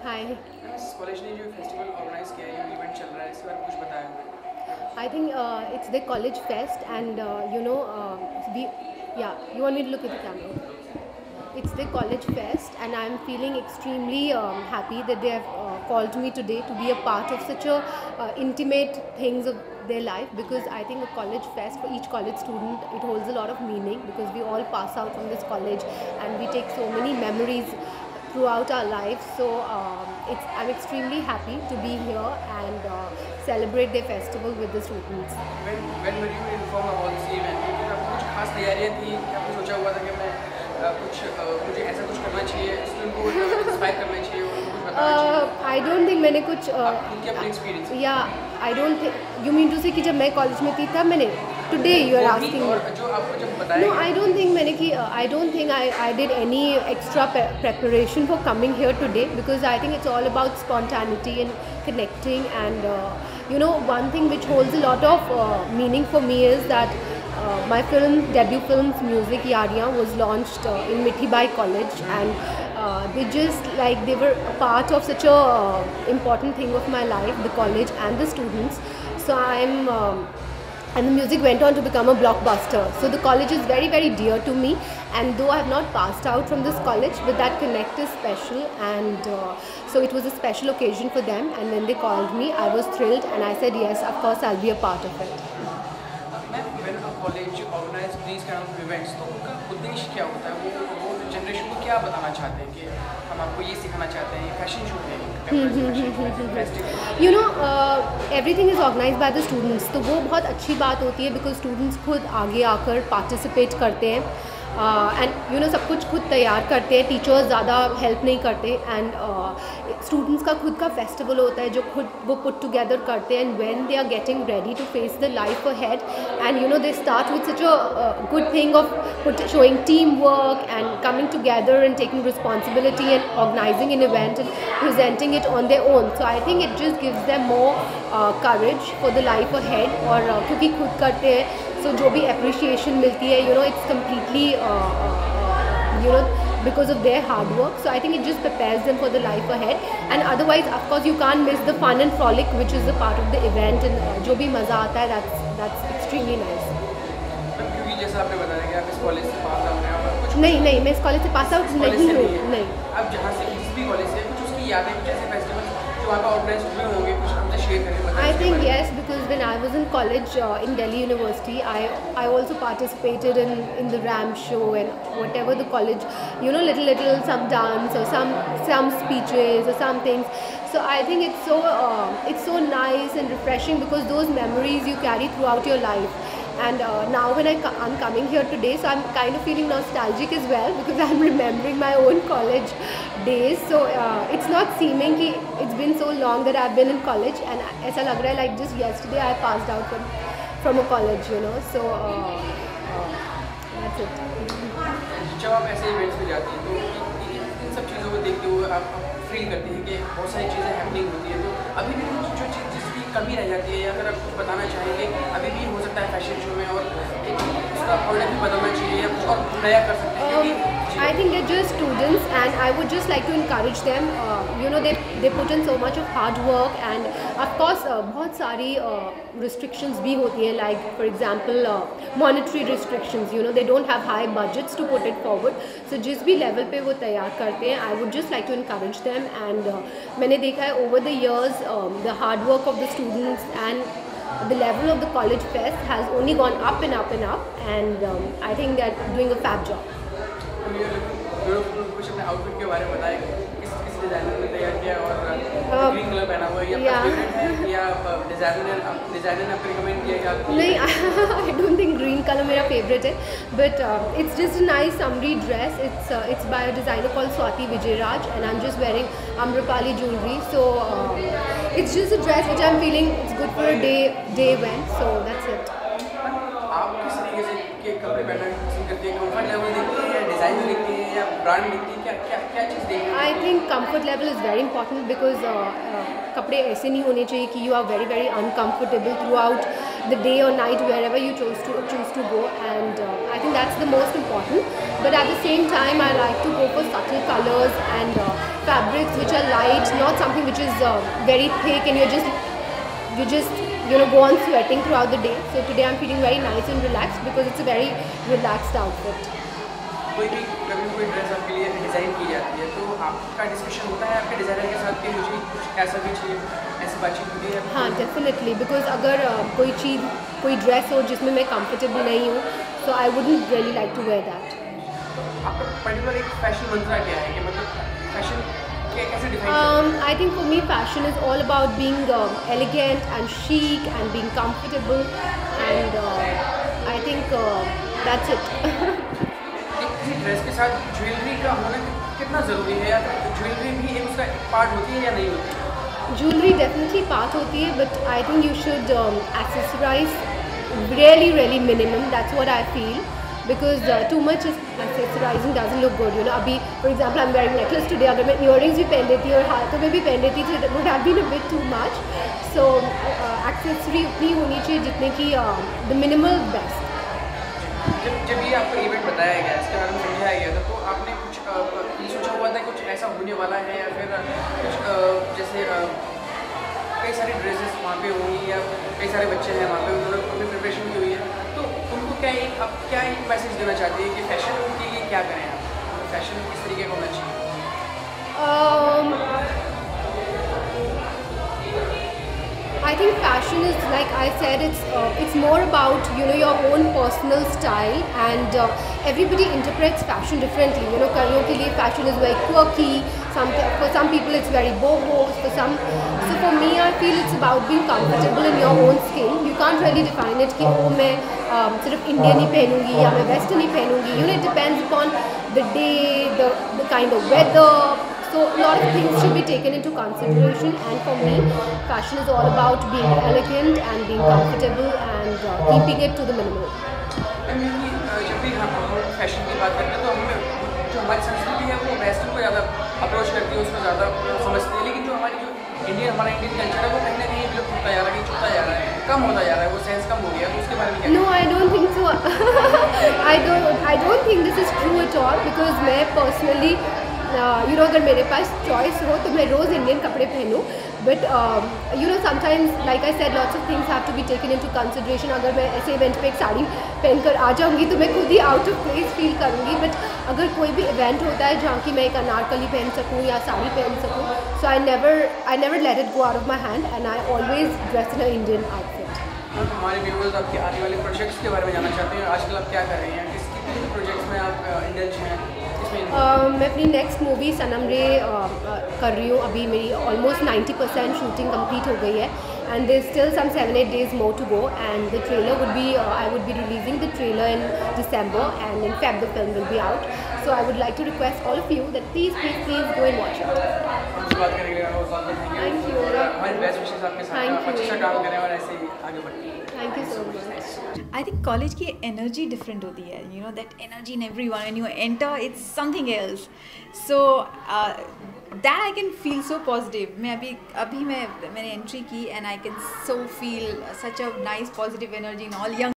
हाय। इस कॉलेज ने जो फेस्टिवल ऑर्गेनाइज किया है, जो इवेंट चल रहा है, इसके बारे में कुछ बताया हमें। I think it's the college fest, and we yeah. You want me to look at the camera? It's the college fest, and I'm feeling extremely happy that they have called me today to be a part of such a intimate things of their life, because I think a college fest for each college student, it holds a lot of meaning, because we all pass out from this college and we take so many memories throughout our lives. So I'm extremely happy to be here and celebrate their festival with the students. When were you informed about this event? कुछ खास तैयारियां थी, आपने सोचा हुआ था कि मैं मुझे ऐसा कुछ करना चाहिए, स्टूडेंट को इंस्पायर करना चाहिए और उनको कुछ बताना चाहिए? I don't think मैंने कुछ उनके अपने experience I don't think you mean to say कि जब मैं कॉलेज में थी तब मैंने today you are asking me. और जो आपको जब बताया No, I don't think I don't think I did any extra preparation for coming here today, because I think it's all about spontaneity and connecting. And one thing which holds a lot of meaning for me is that my debut film Music Yariyan was launched in Mithibai College, and they were a part of such a important thing of my life, the college and the students. So and the music went on to become a blockbuster. So the college is very, very dear to me, and though I have not passed out from this college, but that connect is special, and so it was a special occasion for them. And when they called me, I was thrilled, and I said yes, of course I'll be a part of it. When a college organize these kind of events, तो उनका उद्देश्य क्या होता है? वो generation को क्या बताना चाहते हैं कि हम आपको ये सिखाना चाहते हैं, फैशन शो है, everything is organized by the students. तो वो बहुत अच्छी बात होती है, because students खुद आगे आकर participate करते हैं, एंड सब कुछ खुद तैयार करते हैं, टीचर्स ज़्यादा हेल्प नहीं करते, एंड स्टूडेंट्स का खुद का फेस्टिवल होता है जो खुद वो पुट टुगेदर करते हैं, and when they are getting ready to face the life ahead, and they start with such a good thing of showing teamwork and coming together and taking responsibility and organizing an event and presenting it on their own. So I think it just gives them more courage for the life ahead, और क्योंकि खुद करते हैं, so जो भी appreciation मिलती है, it's completely because of their hard work. So I think it just prepares them for the life ahead, and otherwise of course you can't miss the fun and frolic which is a part of the event, and जो भी मज़ा आता है, that's extremely nice. क्योंकि जैसा आपने बताया कि आप इस कॉलेज से पास आउट हैं और कुछ नहीं मैं इस कॉलेज से पास आउट नहीं हूँ। नहीं, आप जहाँ से जिस भी कॉलेज से कुछ उसकी यादें, कुछ ऐसे फेस्टिवल जो वहाँ पर ऑर्गेनाइज हुए होंगे, कुछ हमसे शेयर करें। I think yes, because when I was in college in Delhi University, I also participated in the Ram show and whatever the college, little some dance or some speeches or some things. So I think it's so nice and refreshing, because those memories you carry throughout your life. And now when I'm coming here today, so I'm kind of feeling nostalgic as well, because I'm remembering my own college days. So it's not seeming कि it's been so long that I've been in college, and ऐसा लग रहा है like just yesterday I passed out from a college, So that's it. जब आप ऐसे events में जाती हैं तो इन सब चीज़ों को देखते हुए आप फील करती हैं कि बहुत सारी चीज़ें हैपनिंग होती है, तो अभी भी जो चीज़ जिसकी कमी रह जाती है, या अगर आप कुछ बताना चाहेंगे, अभी भी हो सकता है फैशन शो में और उसका पॉइंट भी बदलना चाहिए या कुछ और नया कर सकते हैं, क्योंकि I think they're just students, and I would just like to encourage them. They put in so much of hard work, and of course बहुत सारी restrictions भी होती हैं, like for example monetary restrictions. They don't have high budgets to put it forward. So जिस भी level पे वो तैयार करते हैं, I would just like to encourage them. And मैंने देखा है over the years the hard work of the students and the level of the college fest has only gone up and up and up, and I think they're doing a fab job. कुछ अपने outfit के बारे में बताएं, किस designer ने तैयार किया और ग्रीन कलर पहना हुआ है, या डिज़ाइनर ने आपको रिकमेंड किया या नहीं? I don't think green color मेरा favorite है, but it's just a nice summery dress. It's by a designer called Swati Vijayaraj, and I'm just wearing Amrapali jewelry. So it's just a dress which I'm feeling it's good for a day event. So that's it. आप किस तरीके से के कपड़े पहनना पसंद करती हैं? कंफर्ट लेवल देखती हैं या डिज़ाइन देखती हैं या ब्रांड देखती हैं? क्या क्या क्या चीज़ देखने? I think comfort level is very important because कपड़े ऐसे नहीं होने चाहिए कि you are very very uncomfortable throughout the day और night wherever you choose to go, and I think that's the most important. But at the same time, I like to go for subtle colors and fabrics which are light, not something which is very thick and you just go on sweating throughout the day. So today I'm feeling very nice and relaxed because it's a very relaxed outfit. कभी कोई dress आपके लिए design की जाती है तो आपका discussion होता है आपके डिज़ाइनर के साथ कि मुझे कुछ ऐसा भी चाहिए, ऐसी बातचीत होती है? हाँ, डेफिनेटली, बिकॉज अगर कोई ड्रेस हो जिसमें मैं कंफर्टेबल नहीं हूँ, so I wouldn't really like to wear that. आपका पर्टिकुलर एक फैशन मंत्रा क्या है कि मतलब फैशन कैसे define? I think for me fashion is all about being elegant and chic and being comfortable, and I think that's it. किसी dress के साथ ज्वेलरी का होना कितना ज़रूरी है, या ज्वेलरी भी एक उसका पार्ट होती है या नहीं होती? Jewelry definitely part होती है, but I think you should accessorize really minimum. That's what I feel, because too much accessorizing doesn't look good. अभी for example I'm wearing necklace today, अगर मैं earrings भी पहन लेती और हाथों में भी पहन लेती तो it would have been a bit too much. So accessory उतनी होनी चाहिए जितने की the minimal best. जब ये आपको इवेंट बताया गया, इसके बारे में समझाया गया था, तो आपने कुछ ये सोचा हुआ था कुछ ऐसा होने वाला है, या फिर कुछ जैसे कई सारी ड्रेसेस वहाँ पे होंगी या कई सारे बच्चे हैं वहाँ पे, उन्होंने अपनी प्रिपरेशन की हुई है, तो उनको क्या एक मैसेज देना चाहती है कि फैशन के लिए क्या करें आप, फैशन किस तरीके का होना चाहिए? I think fashion is, like I said, it's more about your own personal style, and everybody interprets fashion differently. कईयों के लिए fashion is very quirky. For some people it's very boho. So for me I feel it's about being comfortable in your own skin. You can't really define it कि मैं सिर्फ Indian ही पहनूंगी या मैं western ही पहनूंगी. It depends upon the day, the kind of weather. So a lot of things should be taken into consideration, and for me fashion is all about being elegant and being comfortable and keeping it to the minimum. जब भी हम fashion की बात करते हैं तो हमें जो हमारी संस्कृति है वो वेस्टर्न को ज़्यादा अप्रोच करती है, उसको ज़्यादा समझती है, लेकिन हमारा इंडियन कल्चर है वो कहीं ना कहीं विलुप्त होता जा रहा है, छूटता जा रहा है, कम होता जा रहा है, वो सेंस कम हो गया, तो उसके बारे में क्या? No, I don't think so. I don't think this is true at all, because मैं personally अगर मेरे पास चॉइस हो तो मैं रोज़ इंडियन कपड़े पहनूँ, but sometimes like I said lots of things have to be taken into consideration. अगर मैं ऐसे इवेंट पे एक साड़ी पहनकर आ जाऊँगी तो मैं खुद ही आउट ऑफ प्लेस फील करूँगी, बट अगर कोई भी इवेंट होता है जहाँ की मैं एक अनारकली पहन सकूँ या साड़ी पहन सकूँ, so I never let it go out of my hand, and I always dress in a Indian outfit. हमारे व्यूअर्स आपके आने वाले प्रोजेक्ट्स के बारे में जानना चाहते हैं, आजकल आप क्या कर रही हैं, किस प्रोजेक्ट्स में आप इंडल्ज हैं? मैं अपनी नेक्स्ट मूवी सनम रे कर रही हूँ. अभी मेरी ऑलमोस्ट 90% शूटिंग कंप्लीट हो गई है, and there still some 7-8 days more to go, and the trailer would be I would be releasing the trailer in December, and in Feb the film will be out. So I would like to request all of you that please go and watch it. Thank you. हमारे best wishes आपके साथ, अच्छा काम करें और ऐसे ही आगे बढ़ें. Thank you so much. I think college की energy different होती है, that energy in everyone when you enter it's something else. So that I can feel so positive. मैंने entry की and I can so feel such a nice positive energy in all young